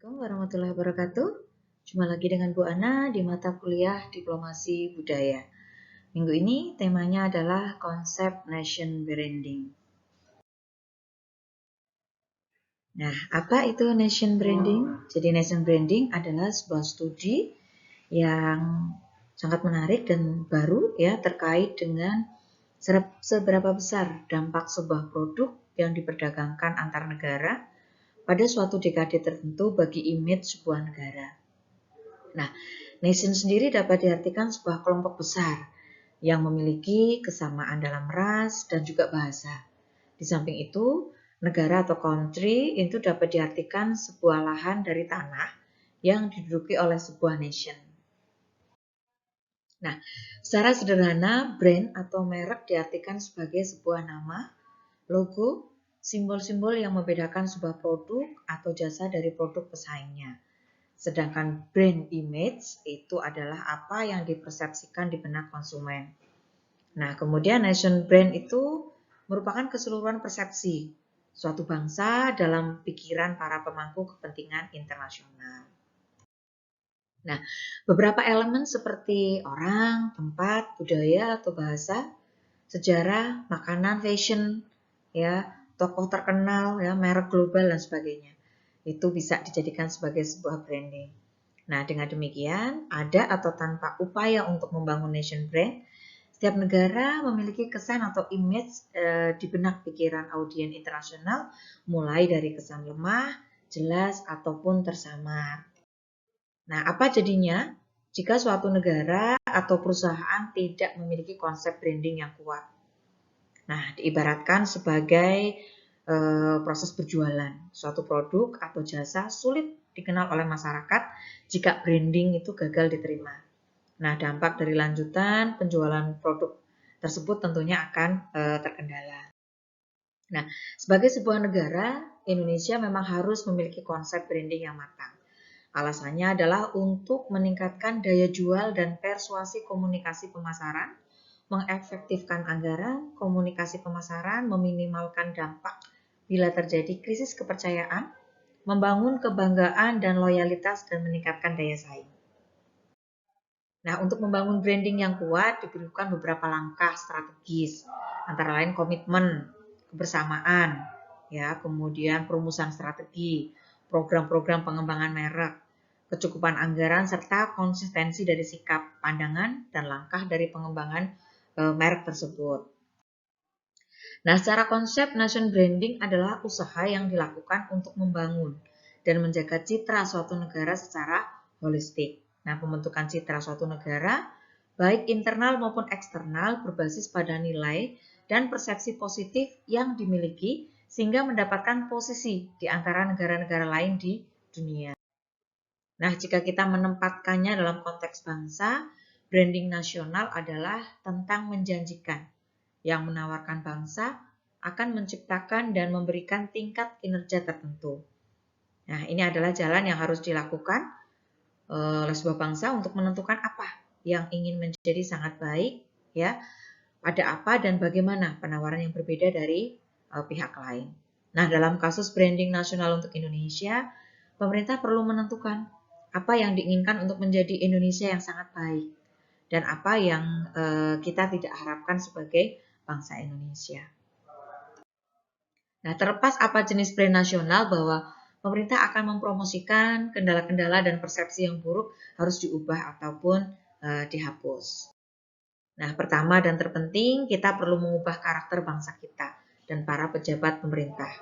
Assalamualaikum warahmatullahi wabarakatuh. Jumpa lagi dengan Bu Ana di mata kuliah Diplomasi Budaya. Minggu ini temanya adalah konsep nation branding. Nah, apa itu nation branding? Jadi nation branding adalah sebuah studi yang sangat menarik dan baru ya terkait dengan seberapa besar dampak sebuah produk yang diperdagangkan antar negara pada suatu dekade tertentu bagi image sebuah negara. Nah, nation sendiri dapat diartikan sebuah kelompok besar yang memiliki kesamaan dalam ras dan juga bahasa. Di samping itu, negara atau country itu dapat diartikan sebuah lahan dari tanah yang diduduki oleh sebuah nation. Nah, secara sederhana, brand atau merek diartikan sebagai sebuah nama, logo, simbol-simbol yang membedakan sebuah produk atau jasa dari produk pesaingnya. Sedangkan brand image itu adalah apa yang dipersepsikan di benak konsumen. Nah, kemudian nation brand itu merupakan keseluruhan persepsi suatu bangsa dalam pikiran para pemangku kepentingan internasional. Nah, beberapa elemen seperti orang, tempat, budaya atau bahasa, sejarah, makanan, fashion, ya, tokoh terkenal, ya, merek global dan sebagainya. Itu bisa dijadikan sebagai sebuah branding. Nah, dengan demikian, ada atau tanpa upaya untuk membangun nation brand, setiap negara memiliki kesan atau image di benak pikiran audiens internasional, mulai dari kesan lemah, jelas, ataupun tersamar. Nah, apa jadinya jika suatu negara atau perusahaan tidak memiliki konsep branding yang kuat? Nah, diibaratkan sebagai proses berjualan. Suatu produk atau jasa sulit dikenal oleh masyarakat jika branding itu gagal diterima. Nah, dampak dari lanjutan penjualan produk tersebut tentunya akan terkendala. Nah, sebagai sebuah negara, Indonesia memang harus memiliki konsep branding yang matang. Alasannya adalah untuk meningkatkan daya jual dan persuasi komunikasi pemasaran, mengefektifkan anggaran, komunikasi pemasaran, meminimalkan dampak bila terjadi krisis kepercayaan, membangun kebanggaan dan loyalitas, dan meningkatkan daya saing. Nah, untuk membangun branding yang kuat diperlukan beberapa langkah strategis, antara lain komitmen, kebersamaan, ya, kemudian perumusan strategi, program-program pengembangan merek, kecukupan anggaran, serta konsistensi dari sikap, pandangan, dan langkah dari pengembangan merek tersebut. Nah, secara konsep nation branding adalah usaha yang dilakukan untuk membangun dan menjaga citra suatu negara secara holistik. Nah, pembentukan citra suatu negara, baik internal maupun eksternal, berbasis pada nilai dan persepsi positif yang dimiliki sehingga mendapatkan posisi di antara negara-negara lain di dunia. Nah, jika kita menempatkannya dalam konteks bangsa, branding nasional adalah tentang menjanjikan, yang menawarkan bangsa akan menciptakan dan memberikan tingkat kinerja tertentu. Nah, ini adalah jalan yang harus dilakukan oleh sebuah bangsa untuk menentukan apa yang ingin menjadi sangat baik, ya, ada apa dan bagaimana penawaran yang berbeda dari pihak lain. Nah, dalam kasus branding nasional untuk Indonesia, pemerintah perlu menentukan apa yang diinginkan untuk menjadi Indonesia yang sangat baik dan apa yang kita tidak harapkan sebagai bangsa Indonesia. Nah, terlepas apa jenis brand nasional, bahwa pemerintah akan mempromosikan kendala-kendala dan persepsi yang buruk harus diubah ataupun dihapus. Nah, pertama dan terpenting, kita perlu mengubah karakter bangsa kita dan para pejabat pemerintah.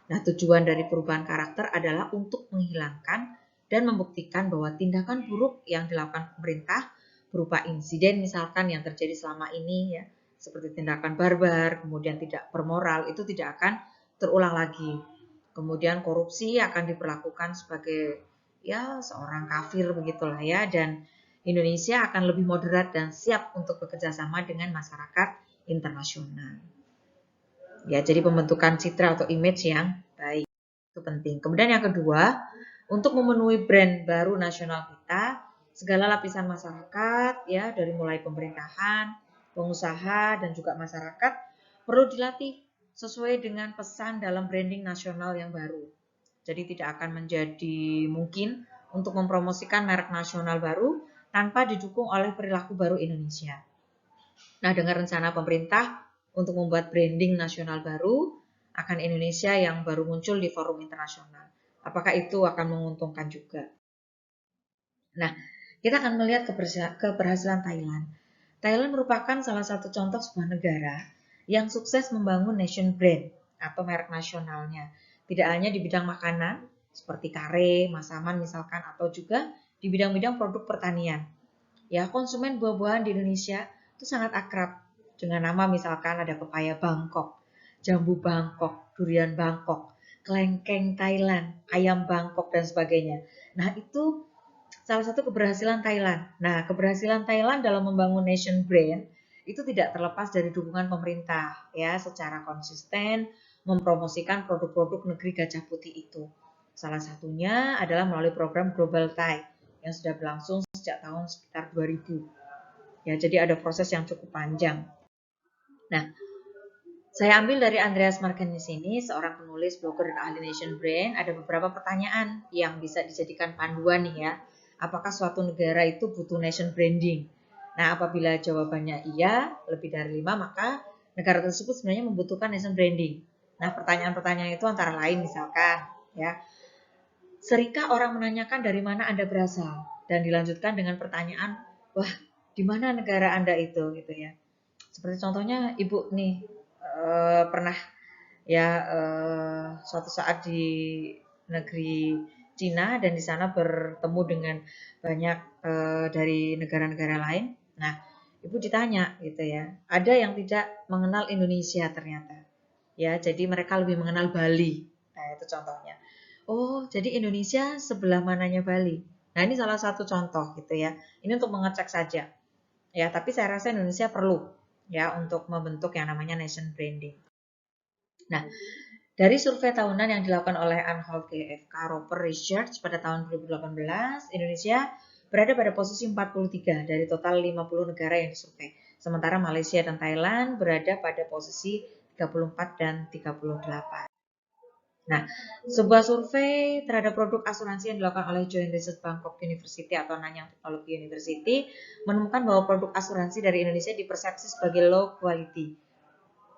Nah, tujuan dari perubahan karakter adalah untuk menghilangkan dan membuktikan bahwa tindakan buruk yang dilakukan pemerintah berupa insiden misalkan yang terjadi selama ini, ya, seperti tindakan barbar, kemudian tidak bermoral, itu tidak akan terulang lagi. Kemudian korupsi akan diperlakukan sebagai ya seorang kafir begitulah ya, dan Indonesia akan lebih moderat dan siap untuk bekerja sama dengan masyarakat internasional. Ya, jadi pembentukan citra atau image yang baik itu penting. Kemudian yang kedua, untuk memenuhi brand baru nasional kita, segala lapisan masyarakat ya, dari mulai pemerintahan, pengusaha dan juga masyarakat perlu dilatih sesuai dengan pesan dalam branding nasional yang baru. Jadi tidak akan menjadi mungkin untuk mempromosikan merek nasional baru tanpa didukung oleh perilaku baru Indonesia. Nah, dengan rencana pemerintah untuk membuat branding nasional baru akan Indonesia yang baru muncul di forum internasional. Apakah itu akan menguntungkan juga? Nah, kita akan melihat keberhasilan Thailand. Thailand merupakan salah satu contoh sebuah negara yang sukses membangun nation brand atau merek nasionalnya. Tidak hanya di bidang makanan seperti kare, masaman misalkan, atau juga di bidang-bidang produk pertanian. Ya, konsumen buah-buahan di Indonesia itu sangat akrab dengan nama misalkan ada pepaya Bangkok, jambu Bangkok, durian Bangkok, kelengkeng Thailand, ayam Bangkok dan sebagainya. Nah, itu salah satu keberhasilan Thailand. Nah, keberhasilan Thailand dalam membangun nation brand itu tidak terlepas dari dukungan pemerintah ya secara konsisten mempromosikan produk-produk negeri gajah putih itu. Salah satunya adalah melalui program Global Thai yang sudah berlangsung sejak tahun sekitar 2000. Ya, jadi ada proses yang cukup panjang. Nah, saya ambil dari Andreas Marquez ini, seorang penulis, blogger, dan ahli nation brand. Ada beberapa pertanyaan yang bisa dijadikan panduan nih ya. Apakah suatu negara itu butuh nation branding? Nah, apabila jawabannya iya, lebih dari 5, maka negara tersebut sebenarnya membutuhkan nation branding. Nah, pertanyaan-pertanyaan itu antara lain misalkan, ya, seringkah orang menanyakan dari mana Anda berasal? Dan dilanjutkan dengan pertanyaan, wah, di mana negara Anda itu? Gitu ya. Seperti contohnya Ibu nih, pernah ya suatu saat di negeri Cina dan di sana bertemu dengan banyak dari negara-negara lain. Nah, Ibu ditanya gitu ya, ada yang tidak mengenal Indonesia ternyata. Ya, jadi mereka lebih mengenal Bali. Nah, itu contohnya. Oh, jadi Indonesia sebelah mananya Bali. Nah, ini salah satu contoh gitu ya. Ini untuk mengecek saja. Ya, tapi saya rasa Indonesia perlu ya untuk membentuk yang namanya nation branding. Nah, dari survei tahunan yang dilakukan oleh Anhalt GfK Roper Research pada tahun 2018, Indonesia berada pada posisi 43 dari total 50 negara yang disurvei. Sementara Malaysia dan Thailand berada pada posisi 34 dan 38. Nah, sebuah survei terhadap produk asuransi yang dilakukan oleh Joint Research Bangkok University atau Nanyang Technology University menemukan bahwa produk asuransi dari Indonesia dipersepsi sebagai low quality,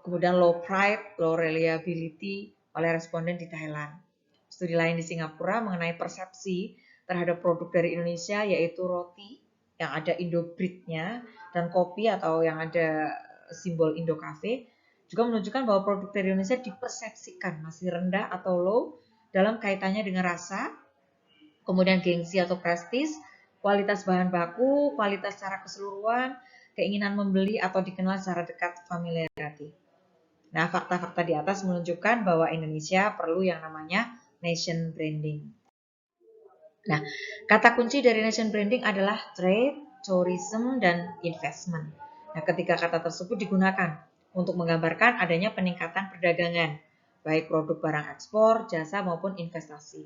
kemudian low price, low reliability oleh responden di Thailand. Studi lain di Singapura mengenai persepsi terhadap produk dari Indonesia yaitu roti yang ada Indo-Breed-nya dan kopi atau yang ada simbol Indo Cafe juga menunjukkan bahwa produk dari Indonesia dipersepsikan masih rendah atau low dalam kaitannya dengan rasa, kemudian gengsi atau prestis, kualitas bahan baku, kualitas secara keseluruhan, keinginan membeli atau dikenal secara dekat familiarity. Nah, fakta-fakta di atas menunjukkan bahwa Indonesia perlu yang namanya nation branding. Nah, kata kunci dari nation branding adalah trade, tourism, dan investment. Nah, ketika kata tersebut digunakan untuk menggambarkan adanya peningkatan perdagangan, baik produk barang ekspor, jasa, maupun investasi.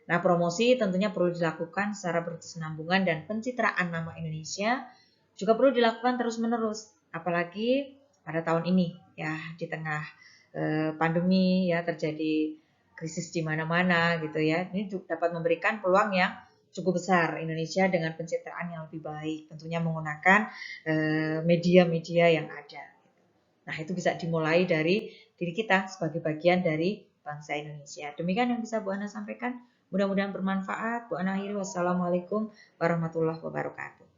Nah, promosi tentunya perlu dilakukan secara berkesinambungan dan pencitraan nama Indonesia juga perlu dilakukan terus-menerus, apalagi pada tahun ini ya di tengah pandemi ya terjadi krisis di mana-mana gitu ya. Ini dapat memberikan peluang yang cukup besar Indonesia dengan pencitraan yang lebih baik, tentunya menggunakan media-media yang ada. Nah, itu bisa dimulai dari diri kita sebagai bagian dari bangsa Indonesia. Demikian yang bisa Bu Ana sampaikan. Mudah-mudahan bermanfaat. Bu Ana akhiri. Wassalamualaikum warahmatullahi wabarakatuh.